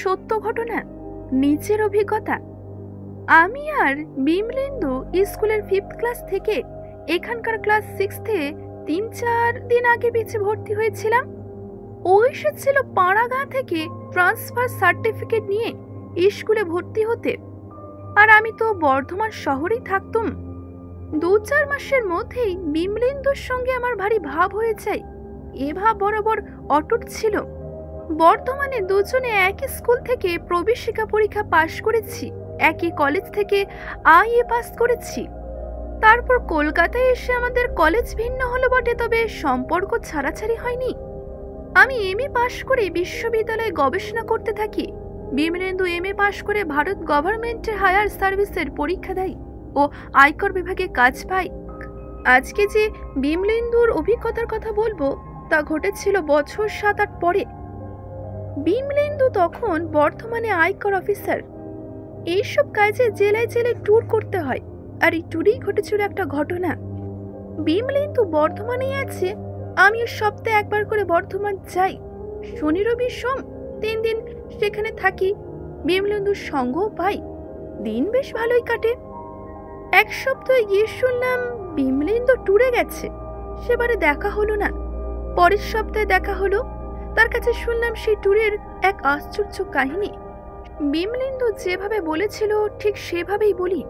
সত্য ঘটনা, নিজের অভিজ্ঞতা। আমি আর বিমলেন্দু স্কুলের 5th ক্লাস থেকে এখানকার ক্লাস 6-এ 3-4 দিন আগে পিছে ভর্তি হয়েছিলাম। ও এসেছিল পাড়াগাঁ থেকে ট্রান্সফার সার্টিফিকেট নিয়ে স্কুলে ভর্তি হতে, আর আমি তো বর্ধমান শহরেই থাকতুম। 2-4 মাসের মধ্যেই বিমলেন্দুর সঙ্গে আমার ভারী ভাব হয়ে যায়। এ ভাব বরাবর অটুট ছিল। বর্তমানে দুজনে একই স্কুল থেকে প্রবেশিকা পরীক্ষা পাশ করেছি, একই কলেজ থেকে আইএ পাস করেছি। তারপর কলকাতায় এসে আমাদের কলেজ ভিন্ন হলো বটে, তবে সম্পর্ক ছাড়াছাড়ি হয়নি। আমি এমএ পাশ করে বিশ্ববিদ্যালয়ে গবেষণা করতে থাকি। বিমলেন্দু এমএ পাশ করে ভারত গভর্নমেন্টের হায়ার সার্ভিসের পরীক্ষা দেয় ও আয়কর বিভাগে কাজ পায়। আজকে যে বিমলেন্দুর অভিজ্ঞতার কথা বলবো তা ঘটেছিল বছর 7-8 পরে। বিমলেন্দু তখন বর্তমানে আয়কর অফিসার। এইসব কাজে জেলায় জেলায় ট্যুর করতে হয়, আর এই ট্যুরেই ঘটেছিল একটা ঘটনা। বিমলেন্দু বর্ধমানেই আছে, আমিও সপ্তাহে একবার করে বর্ধমান যাই। শনি রবি সোম 3 দিন সেখানে থাকি, বিমলেন্দুর সঙ্গও পাই। দিন বেশ ভালোই কাটে। এক সপ্তাহ গিয়ে শুনলাম বিমলেন্দু ট্যুরে গেছে, সেবারে দেখা হলো না। পরের সপ্তাহে দেখা হলো, তার কাছে শুনলাম সেই ট্যুরের এক আশ্চর্য কাহিনী। বিমলেন্দু যেভাবে বলেছিল ঠিক সেভাবেই বলি।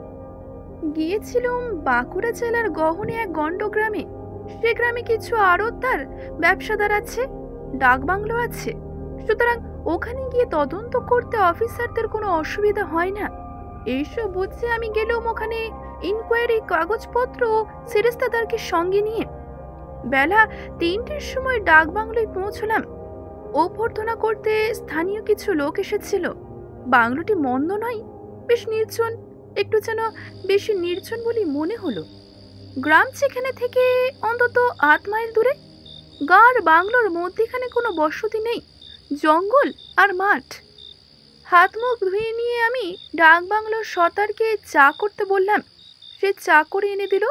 গিয়েছিলাম বাঁকুড়া জেলার গহনে এক গন্ড গ্রামে। সে গ্রামে কিছু আড়তদার ব্যবসাদার আছে, ডাকবাংলো আছে। সুতরাং ওখানে গিয়ে তদন্ত করতে অফিসারদের কোনো অসুবিধা হয় না। এইসব বুঝে আমি গেলাম ওখানে ইনকোয়ারি কাগজপত্র ও সেরেস্তাদারকে সঙ্গে নিয়ে। বেলা 3টের সময় ডাকবাংলোয় পৌঁছলাম। অভ্যর্থনা করতে স্থানীয় কিছু লোক এসেছিল। বাংলোটি মন্দ নয়, বেশ নির্জন, একটু যেন বেশি নির্জন বলে মনে হলো। গ্রাম সেখানে থেকে অন্তত 8 মাইল দূরে। গাঁর বাংলোর মধ্যেখানে কোনো বসতি নেই, জঙ্গল আর মাঠ। হাত মুখ ধুয়ে নিয়ে আমি ডাক বাংলোর সর্দারকে চা করতে বললাম। সে চা করে এনে দিল।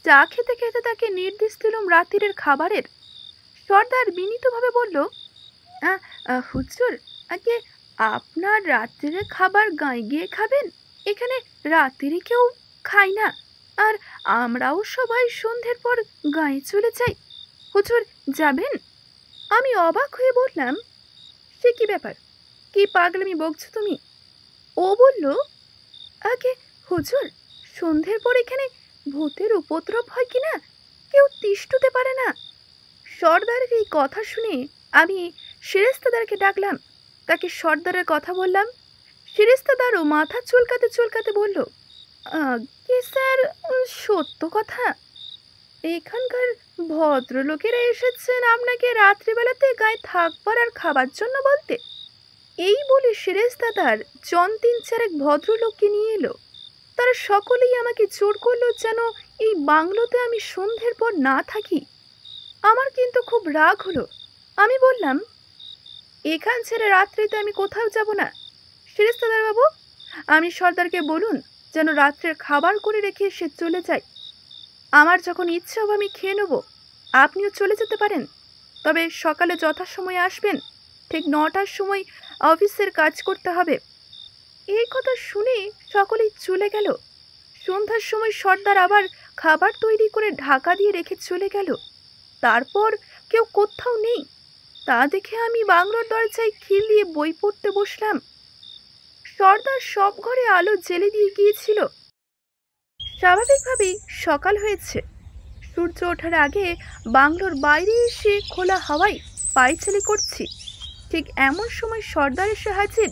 চা খেতে খেতে তাকে নির্দেশ দিলাম রাত্রির খাবারের। সর্দার বিনীতভাবে বলল, হুজুর, আগে আপনার রাত্রির খাবার গাঁয়ে গিয়ে খাবেন, এখানে রাত্রি কেউ খায় না। আর আমরাও সবাই সন্ধ্যের পর গাঁয়ে চলে যাই। হুজুর যাবেন? আমি অবাক হয়ে বললাম, সে কি ব্যাপার, কি পাগলামি বকছো তুমি? ও বলল, আগে হুজুর, সন্ধ্যের পর এখানে ভূতের উপদ্রব হয় কিনা কেউ তিষ্ঠতে পারে না। সর্দারের এই কথা শুনে আমি সেরেস্তাদারকে ডাকলাম, তাকে সর্দারের কথা বললাম। সেরেস্তাদারও মাথা চুলকাতে চুলকাতে বলল, কি স্যার, সত্য কথা। এখানকার ভদ্রলোকেরা এসেছেন আপনাকে রাত্রিবেলাতে গায়ে থাকবার আর খাবার জন্য বলতে। এই বলে সেরেস্তাদার 3-4 ভদ্রলোককে নিয়ে এলো। তারা সকলেই আমাকে জোর করলো যেন এই বাংলোতে আমি সন্ধ্যের পর না থাকি। আমার কিন্তু খুব রাগ হলো। আমি বললাম, এখান ছেড়ে রাত্রিতে আমি কোথাও যাব না। সেরেস্তাদার বাবু, আমি সর্দারকে বলুন যেন রাত্রের খাবার করে রেখে সে চলে যায়। আমার যখন ইচ্ছে হবে আমি খেয়ে নেব, আপনিও চলে যেতে পারেন। তবে সকালে যথাসময়ে আসবেন, ঠিক 9টার সময় অফিসের কাজ করতে হবে। এই কথা শুনে সকলেই চলে গেল। সন্ধ্যার সময় সর্দার আবার খাবার তৈরি করে ঢাকা দিয়ে রেখে চলে গেল। তারপর কেউ কোথাও নেই। তা দেখে আমি বাংলোর দরজায় খিল দিয়ে বই পড়তে বসলাম। সর্দার সব ঘরে আলো জ্বেলে দিয়ে গিয়েছিল। স্বাভাবিকভাবেই সকাল হয়েছে। সূর্য ওঠার আগে বাংলোর বাইরে এসে খোলা হাওয়ায় পায়চারি করছি। ঠিক এমন সময় সর্দার এসে হাজির।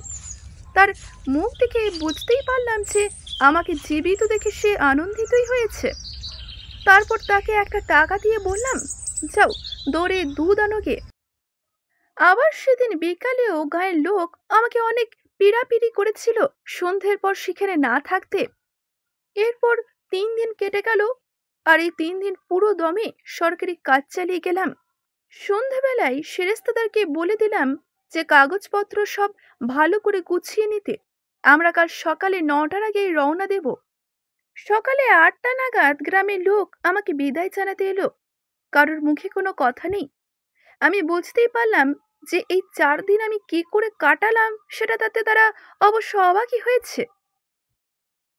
তার মুখ দেখে বুঝতেই পারলাম যে আমাকে জীবিত দেখে সে আনন্দিতই হয়েছে। তারপর তাকে একটা টাকা দিয়ে বললাম, যাও দৌড়ে দুধ আনো গে। আবার সেদিন বিকালেও গায়ের লোক আমাকে অনেক পীড়াপিড়ি করেছিল সন্ধ্যের পর সেখানে না থাকতে। এরপর 3 দিন কেটে গেল, আর এই 3 দিন পুরো দমে সরকারি কাজ চালিয়ে গেলাম। সন্ধ্যাবেলায় সেরেস্তাদারকে বলে দিলাম যে কাগজপত্র সব ভালো করে গুছিয়ে নিতে। আমরা কাল সকালে 9টার আগেই রওনা দেব। সকালে 8টা নাগাদ গ্রামের লোক আমাকে বিদায় জানাতে এলো। কারোর মুখে কোনো কথা নেই। আমি বুঝতেই পারলাম যে এই 4 দিন আমি কি করে কাটালাম সেটা তাতে তারা অবশ্য অবাকই হয়েছে।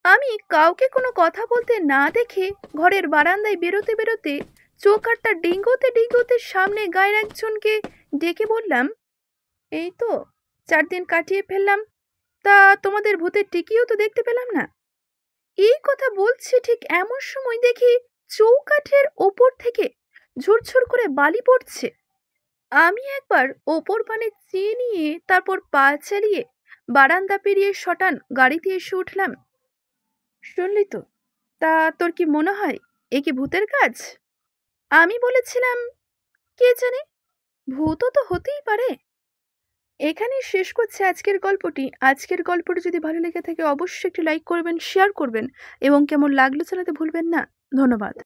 আমি কাউকে কোনো কথা বলতে না দেখে ঘরের বারান্দায় বেরোতে বেরোতে চোখ আটটা ডিঙ্গোতে ডিঙ্গোতে সামনে গায়ের একজনকে ডেকে বললাম, এই তো 4 দিন কাটিয়ে ফেললাম, তা তোমাদের ভূতের টিকিও তো দেখতে পেলাম না। এই কথা বলছি ঠিক এমন সময় দেখি চৌকাঠের ওপর থেকে ঝুরঝুর করে বালি পড়ছে। আমি একবার ওপর পানে চেয়ে নিয়ে তারপর পা চালিয়ে বারান্দা পেরিয়ে শটান গাড়িতে এসে উঠলাম। শুনলি তো, তা তোর কি মনে হয় এ কি ভূতের কাজ? আমি বলেছিলাম, কে জানে, ভূতও তো হতেই পারে। এখানেই শেষ করছে আজকের গল্পটি। আজকের গল্পটি যদি ভালো লেগে থাকে অবশ্যই একটি লাইক করবেন, শেয়ার করবেন এবং কেমন লাগলো জানাতে ভুলবেন না। ধন্যবাদ।